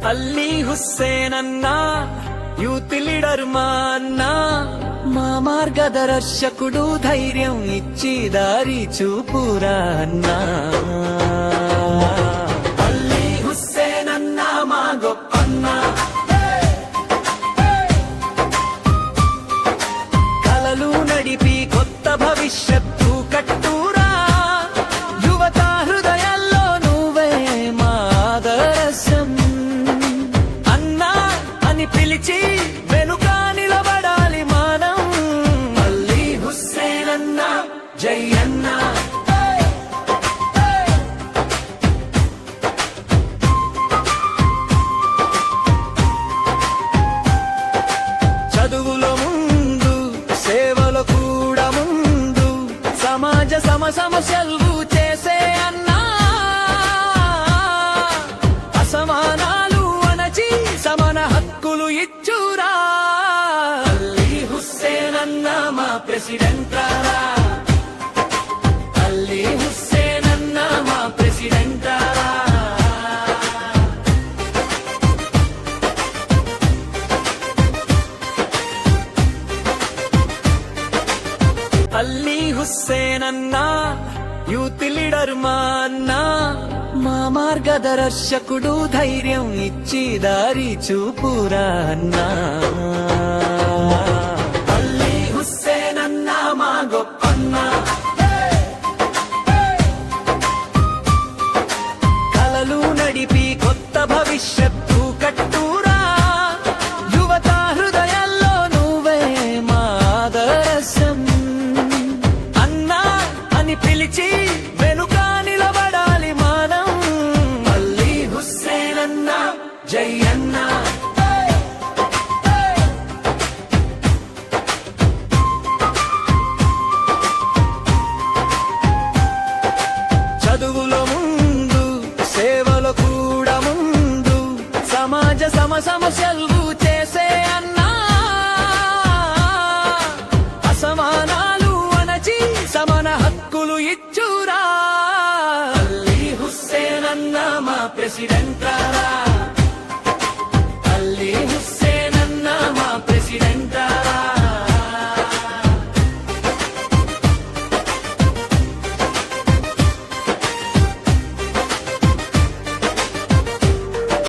అల్లీ హుస్సేన్ అన్నా youth leader మా అన్నా, మా మార్గదర్శకుడు, ధైర్యం ఇచ్చి దారి చూపురా అన్నా. అల్లీ హుస్సేన్ అన్నా మా గొప్పన్నా, కలలు నడిపి కొత్త భవిష్యత్తు కట్టురా. యువత హృదయాల్లో నువ్వే మా ఆదర్శం అన్నా అని పిలిచి వెనుక నిలబడాలి మనం. అల్లీ హుస్సేన్ అన్నా జై అన్నా. చదువులో ముందు, సేవలో కూడా ముందు, సమాజ సమస్యలు చేసే అన్నా. అసమానాలు అణచి సమాన హక్కులు ఇచ్చురా. అల్లీ హుస్సేన్ అన్నా మా ప్రెసిడెంట్ రా. అల్లీ హుస్సేన్ అన్నా మా ప్రెసిడెంట్ రా. అల్లీ హుస్సేన్ అన్నా యూత్ లీడర్ మా అన్నా, మా మార్గదర్శకుడు, ధైర్యం ఇచ్చి దారి చూపురా అన్నా. అల్లీ హుస్సేన్ అన్నా మా గొప్పన్నా, కలలు నడిపి కొత్త భవిష్యత్తు కట్టురా. యువత హృదయాల్లో నువ్వే మా ఆదర్శం అన్నా అని పిలిచి వెనుక నిలబడాలి మనం. అల్లీ హుస్సేన్ అన్నా జై అన్నా. చదువులో ముందు, సేవలో కూడా ముందు, సమాజ సమస్యలు చేసే అన్నా. అసమానాలు అణచి సమాన హక్కులు ఇచ్చురా. అల్లీ హుస్సేన్ అన్నా మా ప్రెసిడెంట్